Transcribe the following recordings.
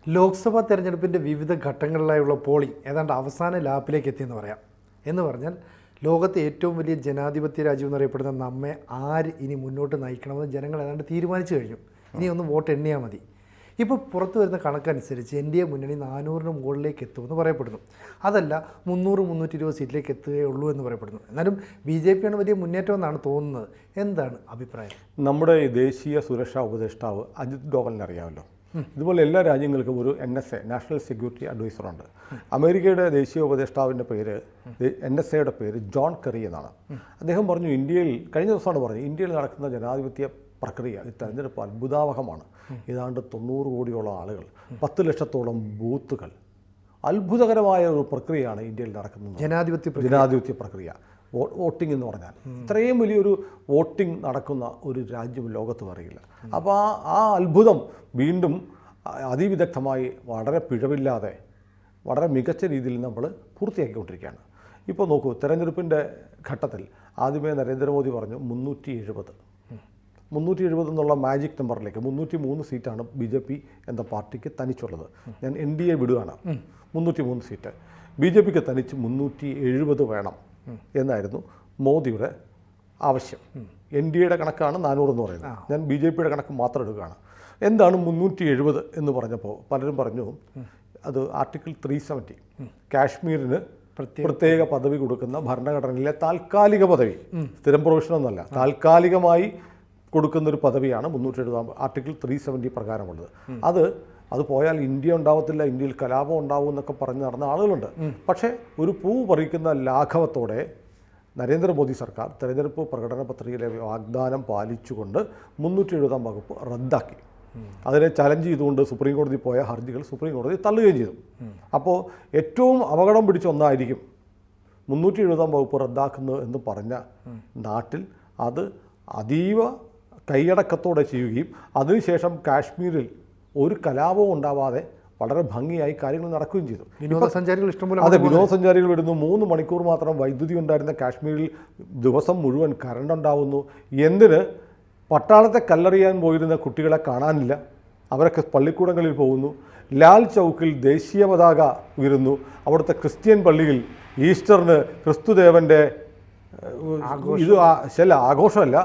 ലോക്സഭാ തെരഞ്ഞെടുപ്പിൻ്റെ വിവിധ ഘട്ടങ്ങളിലായുള്ള പോളിംഗ് ഏതാണ്ട് അവസാന ലാപ്പിലേക്ക് എത്തിയെന്ന് പറയാം. എന്ന് പറഞ്ഞാൽ ലോകത്തെ ഏറ്റവും വലിയ ജനാധിപത്യ രാജ്യം എന്നറിയപ്പെടുന്ന നമ്മെ ആര് ഇനി മുന്നോട്ട് നയിക്കണമെന്ന് ജനങ്ങൾ ഏതാണ്ട് തീരുമാനിച്ചു കഴിഞ്ഞു. ഇനി ഒന്ന് വോട്ട് എണ്ണിയാൽ മതി. ഇപ്പോൾ പുറത്തു വരുന്ന കണക്കനുസരിച്ച് എൻ ഡി എ മുന്നണി 400-ന് മുകളിലേക്ക് എത്തുമെന്ന് പറയപ്പെടുന്നു. അതല്ല 300-320 സീറ്റിലേക്ക് എത്തുകയുള്ളൂ എന്ന് പറയപ്പെടുന്നു. എന്നാലും BJP ആണ് വലിയ മുന്നേറ്റം എന്നാണ് തോന്നുന്നത്. എന്താണ് അഭിപ്രായം? നമ്മുടെ ദേശീയ സുരക്ഷാ ഉപദേഷ്ടാവ് അജിത് ഡോവലിനെ അറിയാമല്ലോ. ഇതുപോലെ എല്ലാ രാജ്യങ്ങൾക്കും ഒരു NSA നാഷണൽ സെക്യൂരിറ്റി അഡ്വൈസറുണ്ട്. അമേരിക്കയുടെ ദേശീയ ഉപദേഷ്ടാവിൻ്റെ പേര് NSAയുടെ പേര് ജോൺ കെറി എന്നാണ്. അദ്ദേഹം പറഞ്ഞു ഇന്ത്യയിൽ കഴിഞ്ഞ ദിവസമാണ് പറഞ്ഞത് ഇന്ത്യയിൽ നടക്കുന്ന ജനാധിപത്യ പ്രക്രിയ ഈ തെരഞ്ഞെടുപ്പ് അത്ഭുതാവഹമാണ്. ഏതാണ്ട് 90 കോടിയോളം ആളുകൾ, 10 ലക്ഷത്തോളം ബൂത്തുകൾ, അത്ഭുതകരമായ ഒരു പ്രക്രിയയാണ് ഇന്ത്യയിൽ നടക്കുന്നത്. ജനാധിപത്യ പ്രക്രിയ വോട്ടിംഗ് എന്ന് പറഞ്ഞാൽ ഇത്രയും വലിയൊരു വോട്ടിംഗ് നടക്കുന്ന ഒരു രാജ്യം ലോകത്ത് അറിയില്ല. അപ്പോൾ ആ അത്ഭുതം വീണ്ടും അതിവിദഗ്ധമായി വളരെ പിഴവില്ലാതെ വളരെ മികച്ച രീതിയിൽ നമ്മൾ പൂർത്തിയാക്കിക്കൊണ്ടിരിക്കുകയാണ്. ഇപ്പോൾ നോക്കൂ, തെരഞ്ഞെടുപ്പിൻ്റെ ഘട്ടത്തിൽ ആദ്യമേ നരേന്ദ്രമോദി പറഞ്ഞു 370 എന്നുള്ള മാജിക് നമ്പറിലേക്ക് 303 സീറ്റാണ് BJP എന്ന പാർട്ടിക്ക് തനിച്ചുള്ളത്. ഞാൻ NDA വിടുകയാണ്. 303 സീറ്റ് BJPക്ക് തനിച്ച് 370 വേണം എന്നായിരുന്നു മോദിയുടെ ആവശ്യം. NDAയുടെ കണക്കാണ് 400 എന്ന് പറയുന്നത്. ഞാൻ BJPയുടെ കണക്ക് മാത്രം എടുക്കുകയാണ്. എന്താണ് 370 എന്ന് പറഞ്ഞപ്പോൾ പലരും പറഞ്ഞു അത് ആർട്ടിക്കിൾ 370 കാശ്മീരിന് പ്രത്യേക പദവി കൊടുക്കുന്ന ഭരണഘടനയിലെ താൽക്കാലിക പദവി, സ്ഥിരം പ്രൊവിഷനൊന്നുമല്ല, താൽക്കാലികമായി കൊടുക്കുന്നൊരു പദവിയാണ് 370 ആർട്ടിക്കിൾ 370 പ്രകാരമുള്ളത്. അത് പോയാൽ ഇന്ത്യ ഉണ്ടാവത്തില്ല, ഇന്ത്യയിൽ കലാപം ഉണ്ടാവും എന്നൊക്കെ പറഞ്ഞ് നടന്ന ആളുകളുണ്ട്. പക്ഷേ ഒരു പൂ പറിക്കുന്ന ലാഘവത്തോടെ നരേന്ദ്രമോദി സർക്കാർ തെരഞ്ഞെടുപ്പ് പ്രകടന പത്രികയിലെ വാഗ്ദാനം പാലിച്ചുകൊണ്ട് 370 വകുപ്പ് റദ്ദാക്കി. അതിനെ ചലഞ്ച് ചെയ്തുകൊണ്ട് സുപ്രീം കോടതി പോയ ഹർജികൾ സുപ്രീം കോടതി തള്ളുകയും ചെയ്തു. അപ്പോൾ ഏറ്റവും അപകടം പിടിച്ച ഒന്നായിരിക്കും 370 വകുപ്പ് റദ്ദാക്കുന്നത് എന്ന് പറഞ്ഞ നാട്ടിൽ അത് അതീവ കൈയടക്കത്തോടെ ചെയ്യുകയും അതിനുശേഷം കാശ്മീരിൽ ഒരു കലാപവും ഉണ്ടാവാതെ വളരെ ഭംഗിയായി കാര്യങ്ങൾ നടക്കുകയും ചെയ്തു. വിനോദസഞ്ചാരികൾ ഇഷ്ടംപോലെ വിനോദസഞ്ചാരികൾ വരുന്നു. 3 മണിക്കൂർ മാത്രം വൈദ്യുതി ഉണ്ടായിരുന്ന കാശ്മീരിൽ ദിവസം മുഴുവൻ കറണ്ട് ഉണ്ടാവുന്നു. എന്തിന്? പട്ടാളത്തെ കല്ലെറിയാൻ പോയിരുന്ന കുട്ടികളെ കാണാനില്ല, അവരൊക്കെ പള്ളിക്കൂടങ്ങളിൽ പോകുന്നു. ലാൽ ചൗക്കിൽ ദേശീയ പതാക ഉയരുന്നു. അവിടുത്തെ ക്രിസ്ത്യൻ പള്ളിയിൽ ഈസ്റ്ററിന് ക്രിസ്തുദേവൻ്റെ ആഘോഷമല്ല,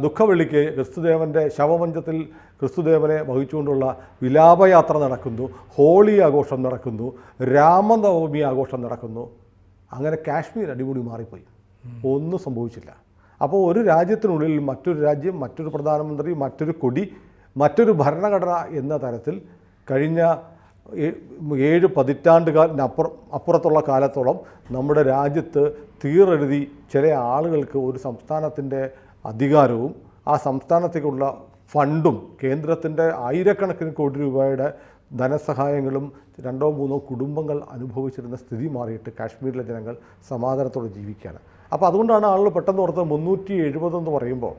ദുഃഖവെള്ളിക്ക് ക്രിസ്തുദേവൻ്റെ ശവമഞ്ചത്തിൽ ക്രിസ്തുദേവനെ വഹിച്ചുകൊണ്ടുള്ള വിലാപയാത്ര നടക്കുന്നു, ഹോളി ആഘോഷം നടക്കുന്നു, രാമനവമി ആഘോഷം നടക്കുന്നു. അങ്ങനെ കാശ്മീർ അടിപൊളി മാറിപ്പോയി, ഒന്നും സംഭവിച്ചില്ല. അപ്പോൾ ഒരു രാജ്യത്തിനുള്ളിൽ മറ്റൊരു രാജ്യം, മറ്റൊരു പ്രധാനമന്ത്രി, മറ്റൊരു കൊടി, മറ്റൊരു ഭരണഘടന എന്ന തരത്തിൽ കഴിഞ്ഞ 7 പതിറ്റാണ്ടുകാലിനപ്പുറത്തുള്ള കാലത്തോളം നമ്മുടെ രാജ്യത്ത് തീറെഴുതി ചില ആളുകൾക്ക് ഒരു സംസ്ഥാനത്തിൻ്റെ അധികാരവും ആ സംസ്ഥാനത്തേക്കുള്ള ഫണ്ടും കേന്ദ്രത്തിൻ്റെ ആയിരക്കണക്കിന് കോടി രൂപയുടെ ധനസഹായങ്ങളും 2-3 കുടുംബങ്ങൾ അനുഭവിച്ചിരുന്ന സ്ഥിതി മാറിയിട്ട് കാശ്മീരിലെ ജനങ്ങൾ സമാധാനത്തോടെ ജീവിക്കുകയാണ്. അപ്പോൾ അതുകൊണ്ടാണ് ആളുകൾ പെട്ടെന്ന് ഓർത്ത് 370 എന്ന് പറയുമ്പോൾ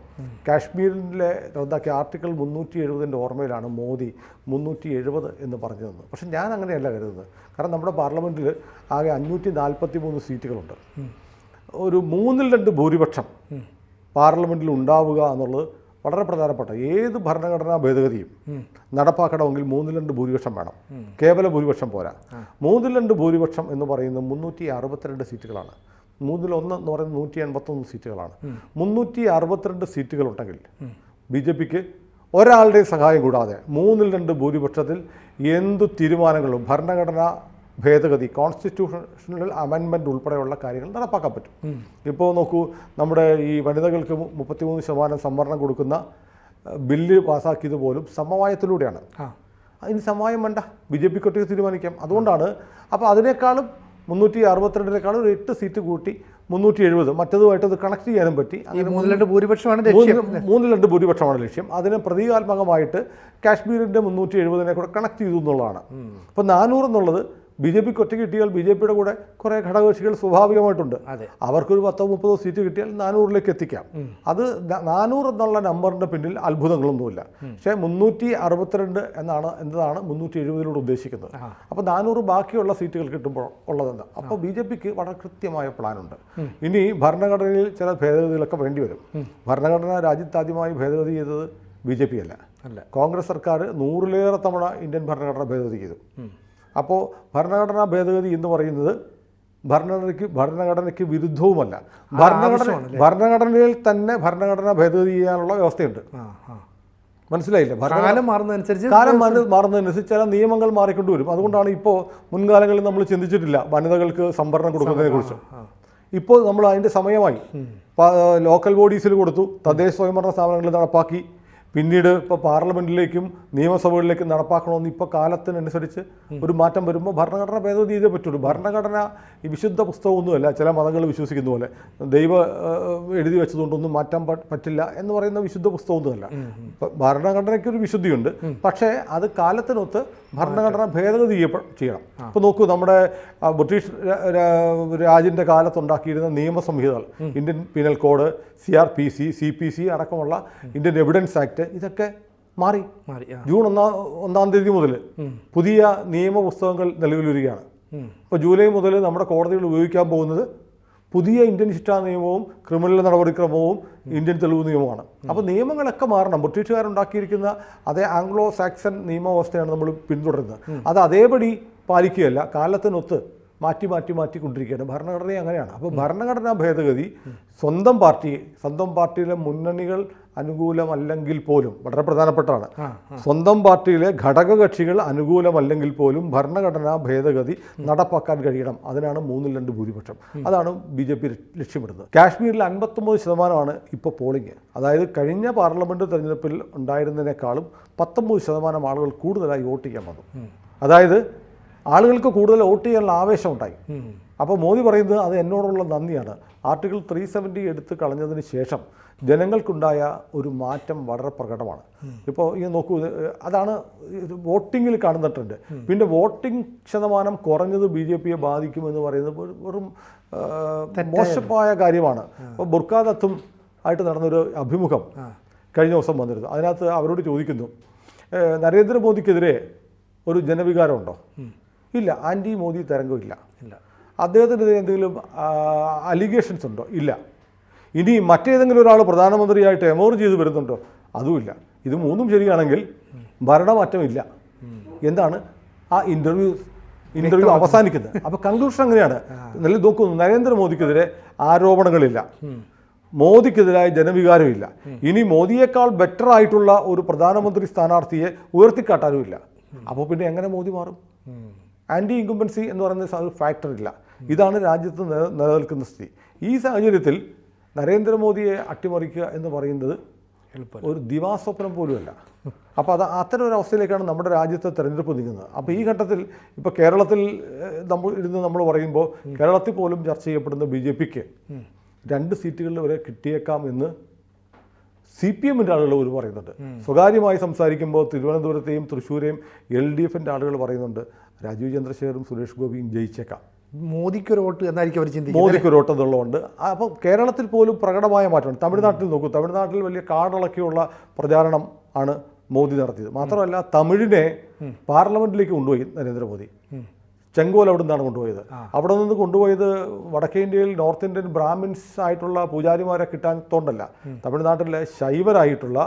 കാശ്മീരിലെ റദ്ദാക്കിയ ആർട്ടിക്കിൾ 370ൻ്റെ ഓർമ്മയിലാണ് മോദി 370 എന്ന് പറഞ്ഞതെന്ന്. പക്ഷെ ഞാൻ അങ്ങനെയല്ല കരുതുന്നത്. കാരണം നമ്മുടെ പാർലമെൻറ്റിൽ ആകെ 543 സീറ്റുകളുണ്ട്. ഒരു 3/2 ഭൂരിപക്ഷം പാർലമെൻറ്റിൽ ഉണ്ടാവുക എന്നുള്ളത് വളരെ പ്രധാനപ്പെട്ട ഏത് ഭരണഘടനാ ഭേദഗതിയും നടപ്പാക്കണമെങ്കിൽ 3/2 ഭൂരിപക്ഷം വേണം. കേവല ഭൂരിപക്ഷം പോരാ. 3/2 ഭൂരിപക്ഷം എന്ന് പറയുന്നത് 362 സീറ്റുകളാണ്. 1/3 എന്ന് പറയുന്നത് 181 സീറ്റുകളാണ്. 362 സീറ്റുകളുണ്ടെങ്കിൽ BJPക്ക് ഒരാളുടെയും സഹായം കൂടാതെ 3/2 ഭൂരിപക്ഷത്തിൽ എന്തു തീരുമാനങ്ങളും ഭരണഘടനാ ഭേദഗതി, കോൺസ്റ്റിറ്റ്യൂഷണൽ അമെൻമെൻറ്റ് ഉൾപ്പെടെയുള്ള കാര്യങ്ങൾ നടപ്പാക്കാൻ പറ്റും. ഇപ്പോൾ നോക്കൂ, നമ്മുടെ ഈ വനിതകൾക്ക് 33% സംവരണം കൊടുക്കുന്ന ബില്ല് പാസ്സാക്കിയത് പോലും സമവായത്തിലൂടെയാണ്. അതിന് സമവായം വേണ്ട, BJPക്ക് ഒറ്റയ്ക്ക് തീരുമാനിക്കാം. അതുകൊണ്ടാണ് അപ്പോൾ അതിനേക്കാളും 362-നേക്കാളും ഒരു 8 സീറ്റ് കൂട്ടി 370 മറ്റതുമായിട്ടത് കണക്ട് ചെയ്യാനും പറ്റി. അങ്ങനെ 3/2 ഭൂരിപക്ഷമാണ് ലക്ഷ്യം. അതിന് പ്രതീകാത്മകമായിട്ട് കാശ്മീരിൻ്റെ 370-നെ കൂടെ കണക്ട് ചെയ്തു എന്നുള്ളതാണ്. അപ്പോൾ 400 എന്നുള്ളത് BJPക്ക് ഒറ്റ കിട്ടിയാൽ BJPയുടെ കൂടെ കുറേ ഘടകകക്ഷികൾ സ്വാഭാവികമായിട്ടുണ്ട്. അവർക്കൊരു 10-30 സീറ്റ് കിട്ടിയാൽ 400-ലേക്ക് എത്തിക്കാം. അത് 400 എന്നുള്ള നമ്പറിൻ്റെ പിന്നിൽ അത്ഭുതങ്ങളൊന്നുമില്ല. പക്ഷേ 362 എന്നതാണ് 370-ലൂടെ ഉദ്ദേശിക്കുന്നത്. അപ്പോൾ 400 ബാക്കിയുള്ള സീറ്റുകൾ കിട്ടുമ്പോൾ ഉള്ളതെന്ന്. അപ്പോൾ BJPക്ക് വളരെ കൃത്യമായ പ്ലാനുണ്ട്. ഇനി ഭരണഘടനയിൽ ചില ഭേദഗതികളൊക്കെ വേണ്ടി വരും. ഭരണഘടന രാജ്യത്താദ്യമായി ഭേദഗതി ചെയ്തത് BJP അല്ല, അല്ല. കോൺഗ്രസ് സർക്കാർ 100ലേറെ തവണ ഇന്ത്യൻ ഭരണഘടന ഭേദഗതി ചെയ്തു. അപ്പോൾ ഭരണഘടനാ ഭേദഗതി എന്ന് പറയുന്നത് ഭരണഘടനയ്ക്ക് വിരുദ്ധവുമല്ല. ഭരണഘടനയിൽ തന്നെ ഭരണഘടന ഭേദഗതി ചെയ്യാനുള്ള വ്യവസ്ഥയുണ്ട്. മനസ്സിലായില്ലേ? കാലം മാറുന്നതനുസരിച്ച് മാറുന്നതനുസരിച്ച് ചില നിയമങ്ങൾ മാറിക്കൊണ്ടുവരും. അതുകൊണ്ടാണ് ഇപ്പോൾ മുൻകാലങ്ങളിൽ നമ്മൾ ചിന്തിച്ചിട്ടില്ല വനിതകൾക്ക് സംവരണം കൊടുക്കുന്നതിനെ കുറിച്ച്. ഇപ്പോൾ നമ്മൾ അതിൻ്റെ സമയമായി. ലോക്കൽ ബോഡീസിൽ കൊടുത്തു, തദ്ദേശ സ്വയംഭരണ സ്ഥാപനങ്ങളിൽ നടപ്പാക്കി, പിന്നീട് ഇപ്പോൾ പാർലമെൻറ്റിലേക്കും നിയമസഭകളിലേക്കും നടപ്പാക്കണമെന്ന് ഇപ്പോൾ കാലത്തിനനുസരിച്ച് ഒരു മാറ്റം വരുമ്പോൾ ഭരണഘടന ഭേദഗതി ചെയ്തേ പറ്റുള്ളൂ. ഭരണഘടന ഈ വിശുദ്ധ പുസ്തകമൊന്നുമല്ല, ചില മതങ്ങൾ വിശ്വസിക്കുന്ന പോലെ ദൈവ എഴുതി വെച്ചതുകൊണ്ടൊന്നും മാറ്റാൻ പറ്റില്ല എന്ന് പറയുന്ന വിശുദ്ധ പുസ്തകമൊന്നുമല്ല. ഭരണഘടനയ്ക്കൊരു വിശുദ്ധിയുണ്ട്, പക്ഷേ അത് കാലത്തിനൊത്ത് ഭരണഘടന ഭേദഗതി ചെയ്യണം. ഇപ്പോൾ നോക്കൂ, നമ്മുടെ ബ്രിട്ടീഷ് രാജിൻ്റെ കാലത്തുണ്ടാക്കിയിരുന്ന നിയമസംഹിതകൾ, Indian penal code, CRPC, CPC അടക്കമുള്ള ഇന്ത്യൻ എവിഡൻസ് ആക്ട്, ഇതൊക്കെ മാറി. ജൂൺ 1-ാം തീയതി മുതൽ പുതിയ നിയമപുസ്തകങ്ങൾ നിലവിൽ വരികയാണ്. ഇപ്പോൾ ജൂലൈ മുതൽ നമ്മുടെ കോടതികൾ ഉപയോഗിക്കാൻ പോകുന്നത് പുതിയ ഇന്ത്യൻ ശിക്ഷാ നിയമവും ക്രിമിനൽ നടപടിക്രമവും ഇന്ത്യൻ തെളിവ് നിയമമാണ്. അപ്പോൾ നിയമങ്ങളൊക്കെ മാറണം. ബ്രിട്ടീഷുകാരുണ്ടാക്കിയിരിക്കുന്ന അതേ ആംഗ്ലോ സാക്സൺ നിയമവ്യവസ്ഥയാണ് നമ്മൾ പിന്തുടരുന്നത്. അത് അതേപടി പാലിക്കുകയല്ല, കാലത്തിനൊത്ത് മാറ്റിക്കൊണ്ടിരിക്കുകയാണ്. ഭരണഘടന അങ്ങനെയാണ്. അപ്പോൾ ഭരണഘടനാ ഭേദഗതി സ്വന്തം പാർട്ടിയിലെ മുന്നണികൾ അനുകൂലമല്ലെങ്കിൽ പോലും, വളരെ പ്രധാനപ്പെട്ടതാണ്, സ്വന്തം പാർട്ടിയിലെ ഘടകകക്ഷികൾ അനുകൂലമല്ലെങ്കിൽ പോലും ഭരണഘടനാ ഭേദഗതി നടപ്പാക്കാൻ കഴിയണം. അതിനാണ് 3-2 ഭൂരിപക്ഷം. അതാണ് BJP ലക്ഷ്യമിടുന്നത്. കാശ്മീരിൽ 59% ഇപ്പോൾ പോളിംഗ്. അതായത് കഴിഞ്ഞ പാർലമെൻറ്റ് തെരഞ്ഞെടുപ്പിൽ ഉണ്ടായിരുന്നതിനേക്കാളും 19% ആളുകൾ കൂടുതലായി വോട്ട് ചെയ്യാൻ വന്നു. അതായത് ആളുകൾക്ക് കൂടുതൽ വോട്ട് ചെയ്യാനുള്ള ആവേശമുണ്ടായി. അപ്പോൾ മോദി പറയുന്നത് അത് എന്നോടുള്ള നന്ദിയാണ്. ആർട്ടിക്കിൾ 370 എടുത്ത് കളഞ്ഞതിന് ശേഷം ജനങ്ങൾക്കുണ്ടായ ഒരു മാറ്റം വളരെ പ്രകടമാണ്. ഇപ്പോൾ ഈ നോക്കൂ, അതാണ് വോട്ടിങ്ങിൽ കാണുന്ന ട്രെൻഡ്. പിന്നെ വോട്ടിംഗ് ശതമാനം കുറഞ്ഞത് BJPയെ ബാധിക്കുമെന്ന് പറയുന്നത് വെറും മോശമായ കാര്യമാണ്. അപ്പോൾ ബുർഖാ ദത്തും ആയിട്ട് നടന്നൊരു അഭിമുഖം കഴിഞ്ഞ ദിവസം വന്നിരുന്നു. അതിനകത്ത് അവരോട് ചോദിക്കുന്നു, നരേന്ദ്രമോദിക്കെതിരെ ഒരു ജനവികാരമുണ്ടോ? ഇല്ല. ആൻറ്റി മോദി തരംഗമില്ല. അദ്ദേഹത്തിനെതിരെ എന്തെങ്കിലും അലിഗേഷൻസ് ഉണ്ടോ? ഇല്ല. ഇനി മറ്റേതെങ്കിലും ഒരാൾ പ്രധാനമന്ത്രിയായിട്ട് എമർജ് ചെയ്ത് വരുന്നുണ്ടോ? അതുമില്ല. ഇത് മൂന്നും ശരിയാണെങ്കിൽ ഭരണമാറ്റമില്ല. എന്താണ് ആ ഇൻ്റർവ്യൂ അവസാനിക്കുന്നത്? അപ്പോൾ കൺക്ലൂഷൻ അങ്ങനെയാണ്. നല്ല നോക്കുന്നു, നരേന്ദ്രമോദിക്കെതിരെ ആരോപണങ്ങളില്ല, മോദിക്കെതിരായ ജനവികാരമില്ല. ഇനി മോദിയേക്കാൾ ബെറ്റർ ആയിട്ടുള്ള ഒരു പ്രധാനമന്ത്രി സ്ഥാനാർത്ഥിയെ ഉയർത്തിക്കാട്ടാനുമില്ല. അപ്പോൾ പിന്നെ എങ്ങനെ മോദി മാറും? ആൻറ്റി ഇൻകംബൻസി എന്ന് പറയുന്ന ഒരു ഫാക്ടർ ഇല്ല. ഇതാണ് രാജ്യത്ത് നിലനിൽക്കുന്ന സ്ഥിതി. ഈ സാഹചര്യത്തിൽ നരേന്ദ്രമോദിയെ അട്ടിമറിക്കുക എന്ന് പറയുന്നത് ഒരു ദിവാസ്വപ്നം പോലുമല്ല. അപ്പോൾ അത്തരം ഒരു അവസ്ഥയിലേക്കാണ് നമ്മുടെ രാജ്യത്തെ തെരഞ്ഞെടുപ്പ് നീങ്ങുന്നത്. അപ്പോൾ ഈ ഘട്ടത്തിൽ ഇപ്പോൾ കേരളത്തിൽ നമ്മൾ പറയുമ്പോൾ കേരളത്തിൽ പോലും ചർച്ച ചെയ്യപ്പെടുന്ന BJPക്ക് 2 സീറ്റുകളിൽ വരെ കിട്ടിയേക്കാം എന്ന് CPMൻ്റെ ആളുകൾ ഒരു പറയുന്നുണ്ട്. സ്വകാര്യമായി സംസാരിക്കുമ്പോൾ തിരുവനന്തപുരത്തെയും തൃശ്ശൂരെയും LDFൻ്റെ ആളുകൾ പറയുന്നുണ്ട് രാജീവ് ചന്ദ്രശേഖറും സുരേഷ് ഗോപിയും ജയിച്ചേക്കാം. മോദിക്കൊരു വോട്ട് എന്നായിരിക്കും അവർ ചിന്തിക്കുന്നത്. മോദിക്കൊരു വോട്ട് എന്നുള്ളതുകൊണ്ട് അപ്പോൾ കേരളത്തിൽ പോലും പ്രകടമായ മാറ്റമാണ്. തമിഴ്നാട്ടിൽ നോക്കൂ, തമിഴ്നാട്ടിൽ വലിയ കാടളക്കിയുള്ള പ്രചാരണം ആണ് മോദി നടത്തിയത്. മാത്രമല്ല തമിഴിനെ പാർലമെൻറ്റിലേക്ക് കൊണ്ടുപോയി നരേന്ദ്രമോദി. ചെങ്കോൽ അവിടെ നിന്നാണ് കൊണ്ടുപോയത്. അവിടെ നിന്ന് കൊണ്ടുപോയത് വടക്കേ ഇന്ത്യയിൽ നോർത്ത് ഇന്ത്യൻ ബ്രാഹ്മിൻസ് ആയിട്ടുള്ള പൂജാരിമാരെ കിട്ടാത്തോണ്ടല്ല, തമിഴ്നാട്ടിലെ ശൈവരായിട്ടുള്ള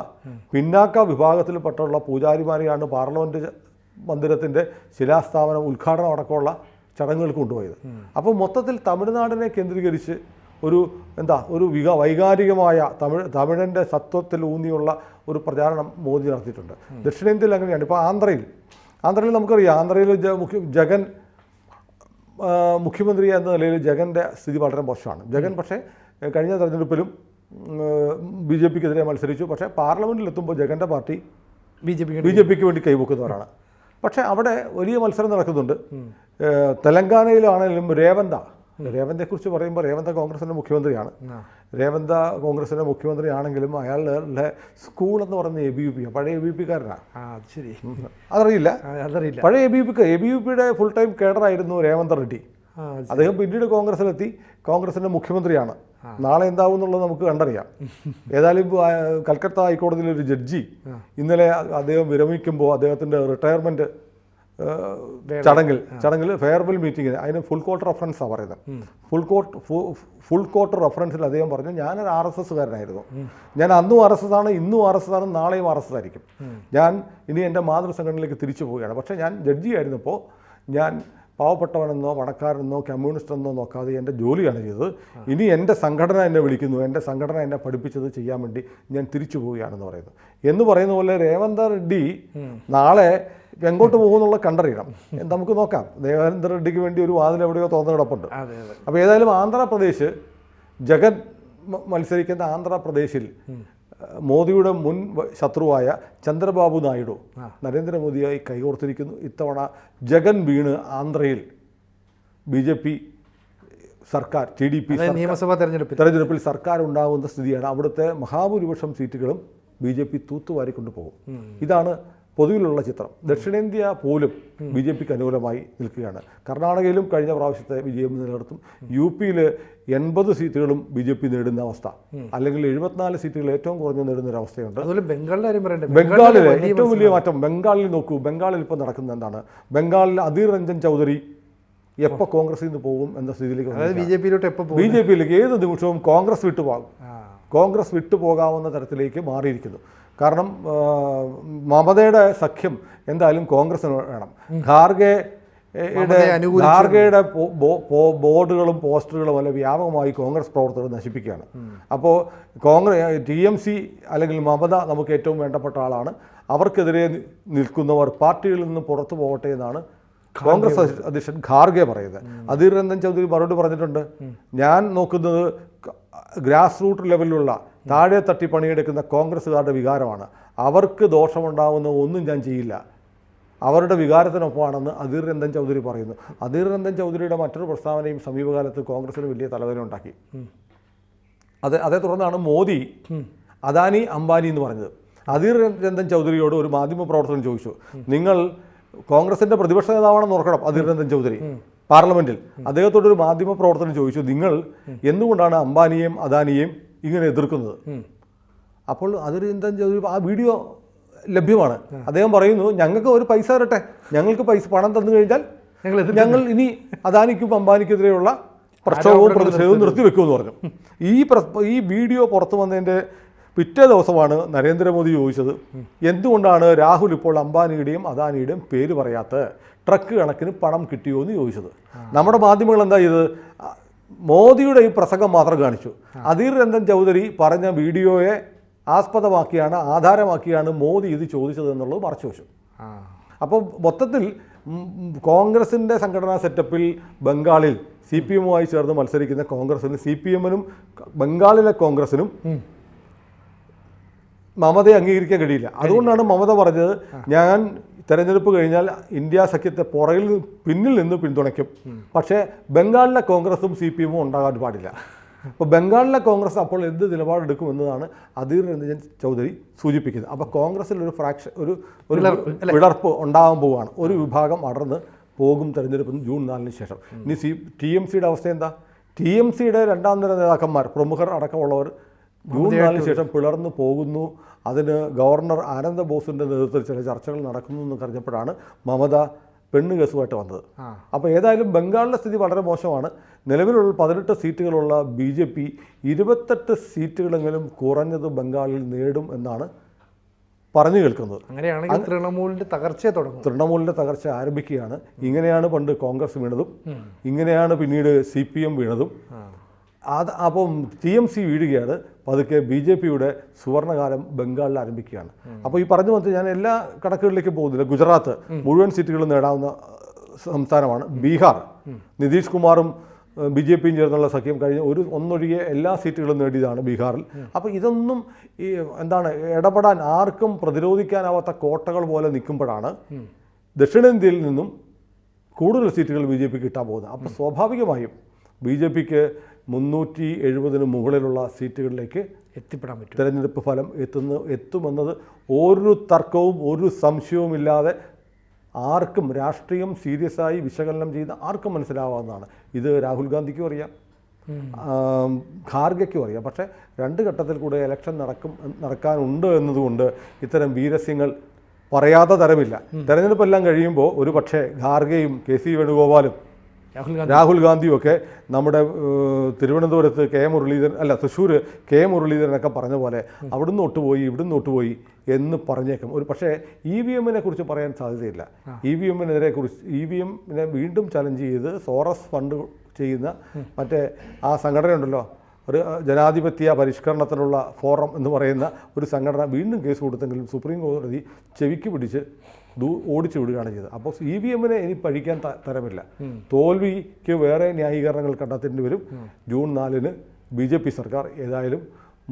പിന്നാക്ക വിഭാഗത്തിൽപ്പെട്ടുള്ള പൂജാരിമാരെയാണ് പാർലമെൻറ്റ് മന്ദിരത്തിൻ്റെ ശിലാസ്ഥാപനം ഉദ്ഘാടനം അടക്കമുള്ള ചടങ്ങുകൾക്ക് കൊണ്ടുപോയത്. അപ്പോൾ മൊത്തത്തിൽ തമിഴ്നാടിനെ കേന്ദ്രീകരിച്ച് ഒരു വൈകാരികമായ തമിഴൻ്റെ സത്വത്തിൽ ഊന്നിയുള്ള ഒരു പ്രചാരണം മോദി നടത്തിയിട്ടുണ്ട്. ദക്ഷിണേന്ത്യയിൽ അങ്ങനെയാണ്. ഇപ്പോൾ ആന്ധ്രയിൽ നമുക്കറിയാം, ആന്ധ്രയിൽ ജഗൻ മുഖ്യമന്ത്രി എന്ന നിലയിൽ ജഗൻ്റെ സ്ഥിതി വളരെ മോശമാണ്. ജഗൻ പക്ഷേ കഴിഞ്ഞ തെരഞ്ഞെടുപ്പിലും BJPക്കെതിരെ മത്സരിച്ചു. പക്ഷേ പാർലമെൻറ്റിലെത്തുമ്പോൾ ജഗൻ്റെ പാർട്ടി BJPക്ക് വേണ്ടി കൈവക്കുന്നവരാണ്. പക്ഷേ അവിടെ വലിയ മത്സരം നടക്കുന്നുണ്ട്. തെലങ്കാനയിലാണെങ്കിലും രേവന്തയെക്കുറിച്ച് പറയുമ്പോൾ രേവന്ത കോൺഗ്രസിൻ്റെ മുഖ്യമന്ത്രിയാണ്. രേവന്ത കോൺഗ്രസിൻ്റെ മുഖ്യമന്ത്രിയാണെങ്കിലും അയാളുടെ സ്കൂൾ എന്ന് പറയുന്ന ABVP, പഴയ ABVPക്കാരനാണ്. ശരി, അതറിയില്ല. പഴയ ABVPയുടെ ഫുൾ ടൈം കേഡറായിരുന്നു രേവന്ത് റെഡ്ഡി. അദ്ദേഹം പിന്നീട് കോൺഗ്രസിലെത്തി, കോൺഗ്രസിൻ്റെ മുഖ്യമന്ത്രിയാണ്. നാളെ എന്താവും എന്നുള്ളത് നമുക്ക് കണ്ടറിയാം. ഏതായാലും കൽക്കത്ത ഹൈക്കോടതിയിലെ ഒരു ജഡ്ജി ഇന്നലെ അദ്ദേഹം വിരമിക്കുമ്പോൾ അദ്ദേഹത്തിൻ്റെ റിട്ടയർമെൻറ്റ് ചടങ്ങിൽ ഫെയർവെൽ മീറ്റിംഗിന് അതിന് ഫുൾ കോർട്ട് റെഫറൻസാണ് പറയുന്നത്. ഫുൾ കോർട്ട് റെഫറൻസിൽ അദ്ദേഹം പറഞ്ഞു, ഞാനൊരു RSSകാരനായിരുന്നു, ഞാൻ അന്നും RSS ആണ്, ഇന്നും RSS ആണ്, നാളെയും RSS ആയിരിക്കും, ഞാൻ ഇനി എൻ്റെ മാതൃസംഘടനയിലേക്ക് തിരിച്ചു പോവുകയാണ്. പക്ഷേ ഞാൻ ജഡ്ജിയായിരുന്നപ്പോൾ ഞാൻ പാവപ്പെട്ടവനെന്നോ പണക്കാരനെന്നോ കമ്മ്യൂണിസ്റ്റെന്നോ നോക്കാതെ എൻ്റെ ജോലിയാണ് ചെയ്തത്. ഇനി എൻ്റെ സംഘടന എന്നെ വിളിക്കുന്നു, എൻ്റെ സംഘടന എന്നെ പഠിപ്പിച്ചത് ചെയ്യാൻ വേണ്ടി ഞാൻ തിരിച്ചു പോവുകയാണെന്ന് പറയുന്നത്. എന്ന് പറയുന്ന പോലെ രേവന്ത് റെഡ്ഡി നാളെ എങ്ങോട്ട് പോകുന്നുള്ള കണ്ടറിയണം. നമുക്ക് നോക്കാം. രേവന്ത് റെഡ്ഡിക്ക് വേണ്ടി ഒരു വാതിൽ എവിടെയോ തുറന്നു കിടപ്പുണ്ട്. അപ്പോൾ ഏതായാലും ആന്ധ്രാപ്രദേശ്, ജഗൻ മത്സരിക്കുന്ന ആന്ധ്രാപ്രദേശിൽ മോദിയുടെ മുൻ ശത്രുവായ ചന്ദ്രബാബു നായിഡു നരേന്ദ്രമോദിയായി കൈകോർത്തിരിക്കുന്നു. ഇത്തവണ ജഗൻ വീണ് ആന്ധ്രയിൽ BJP സർക്കാർ, TDP നിയമസഭാ തെരഞ്ഞെടുപ്പിൽ സർക്കാർ ഉണ്ടാകുന്ന സ്ഥിതിയാണ്. അവിടുത്തെ മഹാഭൂരിപക്ഷം സീറ്റുകളും BJP തൂത്തുവാരിക്കൊണ്ടു പോകും. ഇതാണ് പൊതുവിലുള്ള ചിത്രം. ദക്ഷിണേന്ത്യ പോലും BJPക്ക് അനുകൂലമായി നിൽക്കുകയാണ്. കർണാടകയിലും കഴിഞ്ഞ പ്രാവശ്യത്തെ വിജയം നിലനിർത്തും. UPയിൽ 80 സീറ്റുകളും BJP നേടുന്ന അവസ്ഥ, അല്ലെങ്കിൽ 74 സീറ്റുകൾ ഏറ്റവും കുറഞ്ഞ് നേടുന്ന ഒരു അവസ്ഥയുണ്ട്. ബംഗാളിലെ ഏറ്റവും വലിയ മാറ്റം ബംഗാളിൽ നോക്കൂ. ബംഗാളിൽ ഇപ്പോൾ നടക്കുന്നത് എന്താണ്? ബംഗാളിൽ അധീർ രഞ്ജൻ ചൗധരി എപ്പോൾ കോൺഗ്രസിൽ നിന്ന് പോകും എന്ന സ്ഥിതിയിലേക്ക്, BJPയിലേക്ക് ഏത് നിമിഷവും കോൺഗ്രസ് വിട്ടുപോകാവുന്ന തരത്തിലേക്ക് മാറിയിരിക്കുന്നു. കാരണം മമതയുടെ സഖ്യം എന്തായാലും കോൺഗ്രസിന് വേണം. ഖാർഗെയുടെ ബോർഡുകളും പോസ്റ്ററുകളും അല്ല വ്യാപകമായി കോൺഗ്രസ് പ്രവർത്തകർ നശിപ്പിക്കുകയാണ്. അപ്പോൾ TMC അല്ലെങ്കിൽ മമത നമുക്ക് ഏറ്റവും വേണ്ടപ്പെട്ട ആളാണ്. അവർക്കെതിരെ നിൽക്കുന്നവർ പാർട്ടികളിൽ നിന്ന് പുറത്തു പോകട്ടെ എന്നാണ് കോൺഗ്രസ് അധ്യക്ഷൻ ഖാർഗെ പറയുന്നത്. അധീർ രഞ്ജൻ ചൗധരി മറുപടി പറഞ്ഞിട്ടുണ്ട്, ഞാൻ നോക്കുന്നത് ഗ്രാസ് റൂട്ട് ലെവലിലുള്ള താഴെ തട്ടി പണിയെടുക്കുന്ന കോൺഗ്രസ്സുകാരുടെ വികാരമാണ്. അവർക്ക് ദോഷമുണ്ടാകുന്ന ഒന്നും ഞാൻ ചെയ്യില്ല, അവരുടെ വികാരത്തിനൊപ്പമാണെന്ന് അധീർ രഞ്ജൻ ചൗധരി പറയുന്നു. അധീർ രഞ്ജൻ ചൗധരിയുടെ മറ്റൊരു പ്രസ്താവനയും സമീപകാലത്ത് കോൺഗ്രസിന് വലിയ തലവേദന ഉണ്ടാക്കി. അതേ തുടർന്നാണ് മോദി അദാനി അംബാനി എന്ന് പറഞ്ഞത്. അധീർ രഞ്ജൻ ചൗധരിയോട് ഒരു മാധ്യമപ്രവർത്തകൻ ചോദിച്ചു, നിങ്ങൾ കോൺഗ്രസിൻ്റെ പ്രതിപക്ഷ നേതാവാണെന്ന് ഓർക്കണം അധീർ രഞ്ജൻ ചൗധരി പാർലമെൻറ്റിൽ. അദ്ദേഹത്തോടൊരു മാധ്യമപ്രവർത്തകൻ ചോദിച്ചു, നിങ്ങൾ എന്തുകൊണ്ടാണ് അംബാനിയെയും അദാനിയെയും ഇങ്ങനെ എതിർക്കുന്നത്? അപ്പോൾ അധീർ രഞ്ജൻ ചൗധരി, ആ വീഡിയോ ലഭ്യമാണ്, അദ്ദേഹം പറയുന്നു, ഞങ്ങൾക്ക് ഒരു പൈസ തരട്ടെ, ഞങ്ങൾക്ക് പണം തന്നു കഴിഞ്ഞാൽ ഞങ്ങൾ ഇനി അദാനിക്കും അംബാനിക്കെതിരെയുള്ള പ്രക്ഷോഭവും പ്രതിഷേധവും നിർത്തിവെക്കുമെന്ന് പറഞ്ഞു. ഈ വീഡിയോ പുറത്തു വന്നതിൻ്റെ പിറ്റേ ദിവസമാണ് നരേന്ദ്രമോദി ചോദിച്ചത്, എന്തുകൊണ്ടാണ് രാഹുൽ ഇപ്പോൾ അംബാനിയുടെയും അദാനിയുടെയും പേര് പറയാത്തത്, ട്രക്ക് കണക്കിന് പണം കിട്ടിയോ എന്ന് ചോദിച്ചത്. നമ്മുടെ മാധ്യമങ്ങൾ എന്താ ചെയ്തത്? മോദിയുടെ ഈ പ്രസംഗം മാത്രം കാണിച്ചു. അധീർ രഞ്ജൻ ചൗധരി പറഞ്ഞ വീഡിയോയെ ആധാരമാക്കിയാണ് മോദി ഇത് ചോദിച്ചത് എന്നുള്ളത് മറച്ചു വെച്ചു. അപ്പോൾ മൊത്തത്തിൽ കോൺഗ്രസിൻ്റെ സംഘടനാ സെറ്റപ്പിൽ ബംഗാളിൽ CPM-മായി ചേർന്ന് മത്സരിക്കുന്ന കോൺഗ്രസിനും CPM-നും ബംഗാളിലെ കോൺഗ്രസിനും മമതയെ അംഗീകരിക്കാൻ കഴിയില്ല. അതുകൊണ്ടാണ് മമത പറഞ്ഞത്, ഞാൻ തെരഞ്ഞെടുപ്പ് കഴിഞ്ഞാൽ ഇന്ത്യ സഖ്യത്തെ പിന്നിൽ നിന്ന് പിന്തുണയ്ക്കും, പക്ഷേ ബംഗാളിലെ കോൺഗ്രസും CPM-ഉം ഉണ്ടാകാൻ പാടില്ല. അപ്പോൾ ബംഗാളിലെ കോൺഗ്രസ് അപ്പോൾ എന്ത് നിലപാടെടുക്കും എന്നതാണ് അധീർ രഞ്ജൻ ചൗധരി സൂചിപ്പിക്കുന്നത്. അപ്പോൾ കോൺഗ്രസിൽ ഒരു വിളർപ്പ് ഉണ്ടാകാൻ പോവുകയാണ്. ഒരു വിഭാഗം അടർന്ന് പോകും തെരഞ്ഞെടുപ്പ് ജൂൺ 4-ന് ശേഷം. ഇനി TMCയുടെ അവസ്ഥ എന്താ? TMCയുടെ രണ്ടാം നിര നേതാക്കന്മാർ, പ്രമുഖർ അടക്കമുള്ളവർ ജൂൺ 4-ന് ശേഷം പിളർന്നു പോകുന്നു. അതിന് ഗവർണർ ആനന്ദ ബോസിൻ്റെ നേതൃത്വത്തിൽ ചില ചർച്ചകൾ നടക്കുന്നു എന്ന് പറഞ്ഞപ്പോഴാണ് മമത പെണ്ണുകേസുമായിട്ട് വന്നത്. അപ്പോൾ ഏതായാലും ബംഗാളിലെ സ്ഥിതി വളരെ മോശമാണ്. നിലവിലുള്ള 18 സീറ്റുകളുള്ള BJP 28 സീറ്റുകളെങ്കിലും കുറഞ്ഞത് ബംഗാളിൽ നേടും എന്നാണ് പറഞ്ഞു കേൾക്കുന്നത്. അങ്ങനെയാണെങ്കിൽ തൃണമൂലിൻ്റെ തകർച്ച ആരംഭിക്കുകയാണ്. ഇങ്ങനെയാണ് പണ്ട് കോൺഗ്രസ് വീണതും, ഇങ്ങനെയാണ് പിന്നീട് CPM വീണതും. അപ്പം TMC വീഴുകയാണ്. പതുക്കെ BJPയുടെ സുവർണകാലം ബംഗാളിൽ ആരംഭിക്കുകയാണ്. അപ്പോൾ ഈ പറഞ്ഞു വന്നത്, ഞാൻ എല്ലാ കണക്കുകളിലേക്കും പോകുന്നില്ല. ഗുജറാത്ത് മുഴുവൻ സീറ്റുകളും നേടാവുന്ന സംസ്ഥാനമാണ്. ബീഹാർ നിതീഷ് കുമാറും BJPയും ചേർന്നുള്ള സഖ്യം കഴിഞ്ഞ് ഒന്നൊഴികെ എല്ലാ സീറ്റുകളും നേടിയതാണ് ബീഹാറിൽ. അപ്പോൾ ഇതൊന്നും ഇടപെടാൻ ആർക്കും പ്രതിരോധിക്കാനാവാത്ത കോട്ടകൾ പോലെ നിൽക്കുമ്പോഴാണ് ദക്ഷിണേന്ത്യയിൽ നിന്നും കൂടുതൽ സീറ്റുകൾ BJPക്ക് കിട്ടാൻ പോകുന്നത്. അപ്പോൾ സ്വാഭാവികമായും BJPക്ക് 370-ന് മുകളിലുള്ള സീറ്റുകളിലേക്ക് എത്തിപ്പെടാൻ പറ്റും. തെരഞ്ഞെടുപ്പ് ഫലം എത്തുമെന്നത് ഒരു തർക്കവും ഒരു സംശയവുമില്ലാതെ ആർക്കും, രാഷ്ട്രീയം സീരിയസ് ആയി വിശകലനം ചെയ്യുന്ന ആർക്കും മനസ്സിലാവാവുന്നതാണ്. ഇത് രാഹുൽ ഗാന്ധിക്കും അറിയാം, ഖാർഗയ്ക്കും അറിയാം. പക്ഷേ 2 ഘട്ടത്തിൽ കൂടെ ഇലക്ഷൻ നടക്കാനുണ്ട് എന്നതുകൊണ്ട് ഇത്തരം വീരസ്യങ്ങൾ പറയാത്ത തരമില്ല. തെരഞ്ഞെടുപ്പെല്ലാം കഴിയുമ്പോൾ ഒരു പക്ഷേ ഖാർഗെയും KC വേണുഗോപാലും രാഹുൽ ഗാന്ധിയും ഒക്കെ നമ്മുടെ തിരുവനന്തപുരത്ത് തൃശ്ശൂർ കെ മുരളീധരനൊക്കെ പറഞ്ഞ പോലെ അവിടുന്ന് ഒട്ടുപോയി ഇവിടുന്ന് ഒട്ടുപോയി എന്ന് പറഞ്ഞേക്കും. ഒരു പക്ഷേ EVM-നെ കുറിച്ച് പറയാൻ സാധ്യതയില്ല. EVM-നെ വീണ്ടും ചലഞ്ച് ചെയ്ത് സോറസ് ഫണ്ട് ചെയ്യുന്ന മറ്റേ ആ സംഘടനയുണ്ടല്ലോ, ഒരു ജനാധിപത്യ പരിഷ്കരണത്തിനുള്ള ഫോറം എന്ന് പറയുന്ന ഒരു സംഘടന വീണ്ടും കേസ് കൊടുത്തെങ്കിലും സുപ്രീം കോടതി ചെവിക്ക് പിടിച്ച് ഓടിച്ചു വിടുകയാണ് ചെയ്തത്. അപ്പോൾ EVM-നെ ഇനി പഴിക്കാൻ തരമില്ല. തോൽവിക്ക് വേറെ ന്യായീകരണങ്ങൾ കണ്ടെത്തേണ്ടി വരും. ജൂൺ 4-ന് BJP സർക്കാർ ഏതായാലും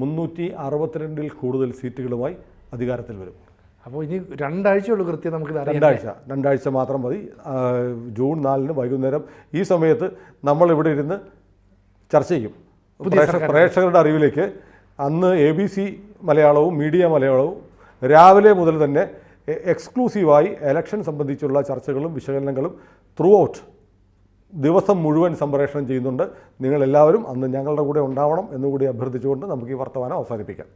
362-ൽ കൂടുതൽ സീറ്റുകളുമായി അധികാരത്തിൽ വരും. അപ്പോൾ ഇനി 2 ആഴ്ചയുള്ളൂ കൃത്യം നമുക്ക് 2 ആഴ്ച മാത്രം മതി. ജൂൺ 4-ന് വൈകുന്നേരം ഈ സമയത്ത് നമ്മളിവിടെ ഇരുന്ന് ചർച്ച ചെയ്യും. പ്രേക്ഷകരുടെ അറിവിലേക്ക് അന്ന് ABC മലയാളവും മീഡിയ മലയാളവും രാവിലെ മുതൽ തന്നെ എക്സ്ക്ലൂസീവായി എലക്ഷൻ സംബന്ധിച്ചുള്ള ചർച്ചകളും വിശകലനങ്ങളും ത്രൂ ഔട്ട് ദിവസം മുഴുവൻ സംപ്രേഷണം ചെയ്യുന്നുണ്ട്. നിങ്ങളെല്ലാവരും അന്ന് ഞങ്ങളുടെ കൂടെ ഉണ്ടാവണം എന്നുകൂടി അഭ്യർത്ഥിച്ചുകൊണ്ട് നമുക്ക് ഈ വർത്തമാനം അവസാനിപ്പിക്കാം.